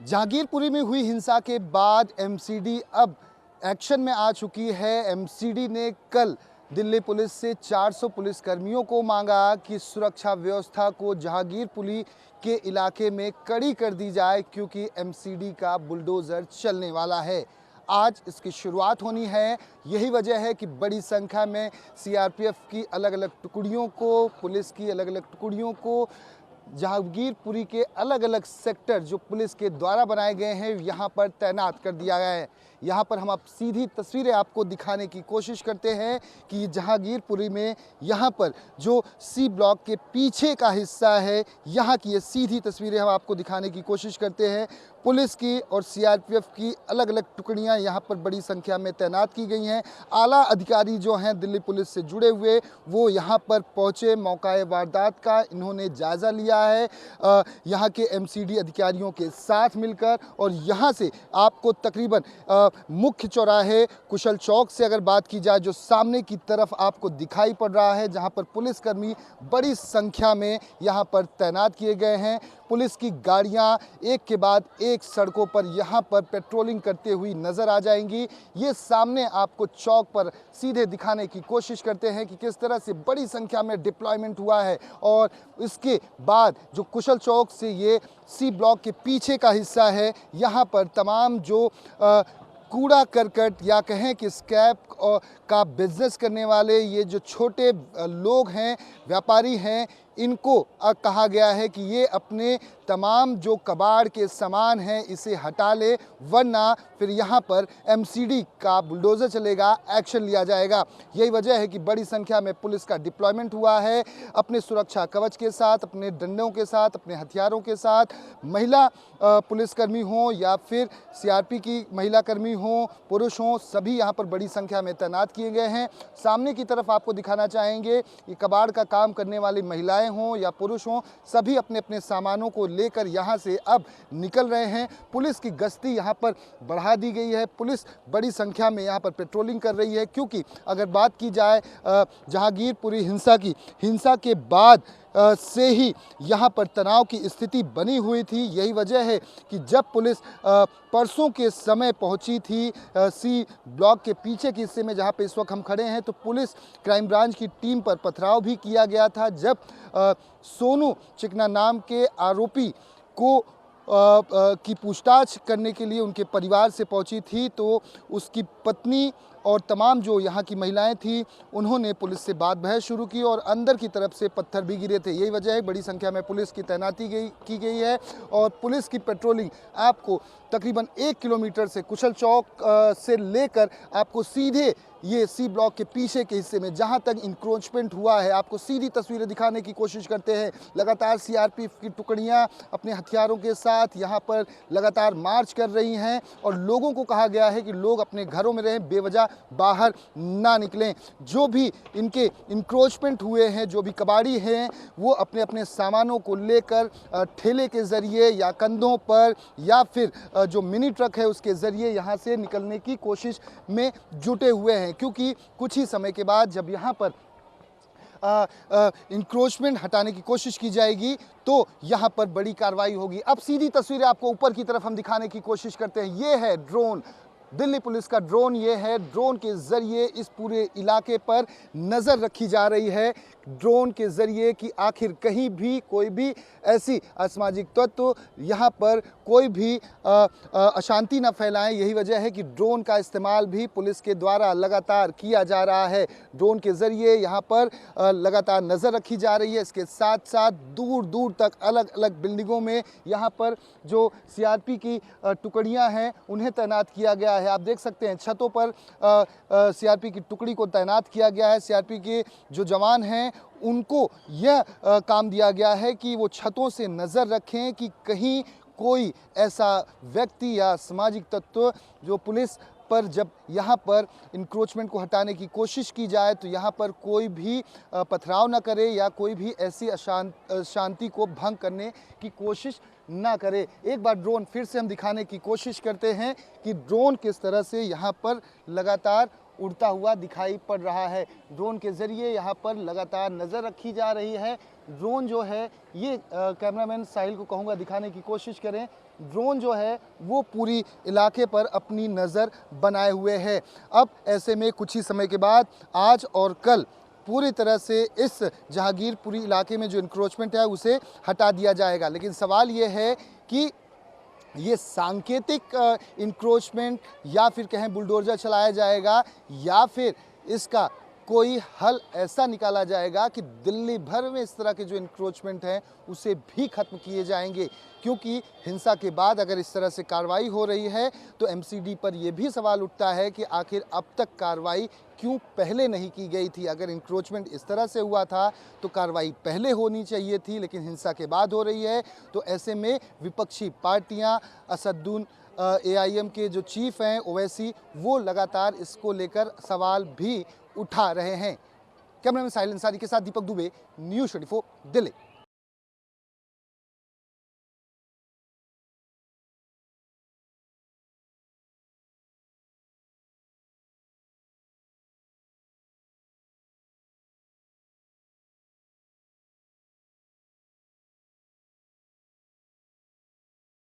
जहांगीरपुरी में हुई हिंसा के बाद एमसीडी अब एक्शन में आ चुकी है। एमसीडी ने कल दिल्ली पुलिस से 400 पुलिसकर्मियों को मांगा कि सुरक्षा व्यवस्था को जहांगीरपुरी के इलाके में कड़ी कर दी जाए, क्योंकि एमसीडी का बुलडोज़र चलने वाला है। आज इसकी शुरुआत होनी है। यही वजह है कि बड़ी संख्या में सीआरपीएफ की अलग अलग टुकड़ियों को, पुलिस की अलग अलग टुकड़ियों को जहांगीरपुरी के अलग अलग सेक्टर जो पुलिस के द्वारा बनाए गए हैं, यहाँ पर तैनात कर दिया गया है। यहाँ पर हम आप सीधी तस्वीरें आपको दिखाने की कोशिश करते हैं कि जहांगीरपुरी में यहाँ पर जो सी ब्लॉक के पीछे का हिस्सा है, यहाँ की ये सीधी तस्वीरें हम आपको दिखाने की कोशिश करते हैं। पुलिस की और सीआरपीएफ की अलग अलग टुकड़ियाँ यहाँ पर बड़ी संख्या में तैनात की गई हैं। आला अधिकारी जो हैं दिल्ली पुलिस से जुड़े हुए, वो यहाँ पर पहुँचे। मौका वारदात का इन्होंने जायज़ा लिया है यहाँ के एमसीडी अधिकारियों के साथ मिलकर, और यहाँ से आपको तकरीबन मुख्य चौराहे कुशल चौक से अगर बात की जाए, जो सामने की तरफ आपको दिखाई पड़ रहा है, जहाँ पर पुलिसकर्मी बड़ी संख्या में यहाँ पर तैनात किए गए हैं। पुलिस की गाड़ियाँ एक के बाद एक सड़कों पर यहाँ पर पेट्रोलिंग करते हुई नज़र आ जाएंगी। ये सामने आपको चौक पर सीधे दिखाने की कोशिश करते हैं कि किस तरह से बड़ी संख्या में डिप्लॉयमेंट हुआ है। और इसके बाद जो कुशल चौक से ये सी ब्लॉक के पीछे का हिस्सा है, यहाँ पर तमाम जो कूड़ा करकट या कहें कि स्क्रैप का बिजनेस करने वाले ये जो छोटे लोग हैं, व्यापारी हैं, इनको कहा गया है कि ये अपने तमाम जो कबाड़ के सामान हैं इसे हटा ले, वरना फिर यहाँ पर एमसीडी का बुलडोज़र चलेगा, एक्शन लिया जाएगा। यही वजह है कि बड़ी संख्या में पुलिस का डिप्लॉयमेंट हुआ है, अपने सुरक्षा कवच के साथ, अपने डंडों के साथ, अपने हथियारों के साथ। महिला पुलिसकर्मी हों या फिर सीआरपी की महिला कर्मी हों, पुरुष हों, सभी यहाँ पर बड़ी संख्या में तैनात किए गए हैं। सामने की तरफ आपको दिखाना चाहेंगे कि कबाड़ का काम करने वाली महिलाएं हों या पुरुष हों, सभी अपने अपने सामानों को लेकर यहाँ से अब निकल रहे हैं। पुलिस की गश्ती यहाँ पर बढ़ा दी गई है। पुलिस बड़ी संख्या में यहाँ पर पेट्रोलिंग कर रही है, क्योंकि अगर बात की जाए जहांगीरपुरी हिंसा के बाद से ही यहाँ पर तनाव की स्थिति बनी हुई थी। यही वजह है कि जब पुलिस परसों के समय पहुँची थी सी ब्लॉक के पीछे के हिस्से में, जहाँ पे इस वक्त हम खड़े हैं, तो पुलिस क्राइम ब्रांच की टीम पर पथराव भी किया गया था। जब सोनू चिकना नाम के आरोपी को की पूछताछ करने के लिए उनके परिवार से पहुंची थी, तो उसकी पत्नी और तमाम जो यहाँ की महिलाएं थी, उन्होंने पुलिस से बात बहस शुरू की और अंदर की तरफ से पत्थर भी गिरे थे। यही वजह है बड़ी संख्या में पुलिस की तैनाती की गई है। और पुलिस की पेट्रोलिंग आपको तकरीबन 1 किलोमीटर से कुशल चौक से लेकर आपको सीधे ये सी ब्लॉक के पीछे के हिस्से में जहां तक इंक्रोचमेंट हुआ है, आपको सीधी तस्वीरें दिखाने की कोशिश करते हैं। लगातार सीआरपीएफ की टुकड़ियां अपने हथियारों के साथ यहां पर लगातार मार्च कर रही हैं, और लोगों को कहा गया है कि लोग अपने घरों में रहें, बेवजह बाहर ना निकलें। जो भी इनके इंक्रोचमेंट हुए हैं, जो भी कबाड़ी हैं, वो अपने अपने सामानों को लेकर ठेले के ज़रिए या कंधों पर या फिर जो मिनी ट्रक है उसके ज़रिए यहाँ से निकलने की कोशिश में जुटे हुए हैं, क्योंकि कुछ ही समय के बाद जब यहाँ पर इंक्रोचमेंट हटाने की कोशिश की जाएगी तो यहाँ पर बड़ी कार्रवाई होगी। अब सीधी तस्वीरें आपको ऊपर की तरफ हम दिखाने की कोशिश करते हैं। ये है ड्रोन, दिल्ली पुलिस का ड्रोन। ये है ड्रोन के ज़रिए इस पूरे इलाके पर नज़र रखी जा रही है, ड्रोन के ज़रिए कि आखिर कहीं भी कोई भी ऐसी असामाजिक तत्व यहाँ पर कोई भी अशांति न फैलाएं। यही वजह है कि ड्रोन का इस्तेमाल भी पुलिस के द्वारा लगातार किया जा रहा है। ड्रोन के ज़रिए यहाँ पर लगातार नज़र रखी जा रही है। इसके साथ साथ दूर दूर तक अलग अलग बिल्डिंगों में यहाँ पर जो सीआरपी की टुकड़ियाँ हैं उन्हें तैनात किया गया है। आप देख सकते हैं छतों पर सीआरपी की टुकड़ी को तैनात किया गया है। सीआरपी के जो जवान हैं उनको यह काम दिया गया है कि वो छतों से नज़र रखें कि कहीं कोई ऐसा व्यक्ति या सामाजिक तत्व जो पुलिस पर जब यहाँ पर इंक्रोचमेंट को हटाने की कोशिश की जाए तो यहाँ पर कोई भी पथराव न करे या कोई भी ऐसी शांति को भंग करने की कोशिश ना करे। एक बार ड्रोन फिर से हम दिखाने की कोशिश करते हैं कि ड्रोन किस तरह से यहाँ पर लगातार उड़ता हुआ दिखाई पड़ रहा है। ड्रोन के ज़रिए यहाँ पर लगातार नज़र रखी जा रही है। ड्रोन जो है ये कैमरामैन साहिल को कहूँगा दिखाने की कोशिश करें। ड्रोन जो है वो पूरी इलाके पर अपनी नज़र बनाए हुए है। अब ऐसे में कुछ ही समय के बाद आज और कल पूरी तरह से इस जहांगीरपुरी इलाके में जो इंक्रोचमेंट है उसे हटा दिया जाएगा। लेकिन सवाल ये है कि ये सांकेतिक इंक्रोचमेंट या फिर कहें बुलडोजर चलाया जाएगा या फिर इसका कोई हल ऐसा निकाला जाएगा कि दिल्ली भर में इस तरह के जो इंक्रोचमेंट हैं उसे भी खत्म किए जाएंगे। क्योंकि हिंसा के बाद अगर इस तरह से कार्रवाई हो रही है तो एमसीडी पर यह भी सवाल उठता है कि आखिर अब तक कार्रवाई क्यों पहले नहीं की गई थी। अगर इंक्रोचमेंट इस तरह से हुआ था तो कार्रवाई पहले होनी चाहिए थी, लेकिन हिंसा के बाद हो रही है। तो ऐसे में विपक्षी पार्टियां, असदुद्दीन एआईएम के जो चीफ हैं ओवैसी, वो लगातार इसको लेकर सवाल भी उठा रहे हैं। कैमरामैन साहिल अंसारी के साथ दीपक दुबे, न्यूज़ 24 दिल्ली।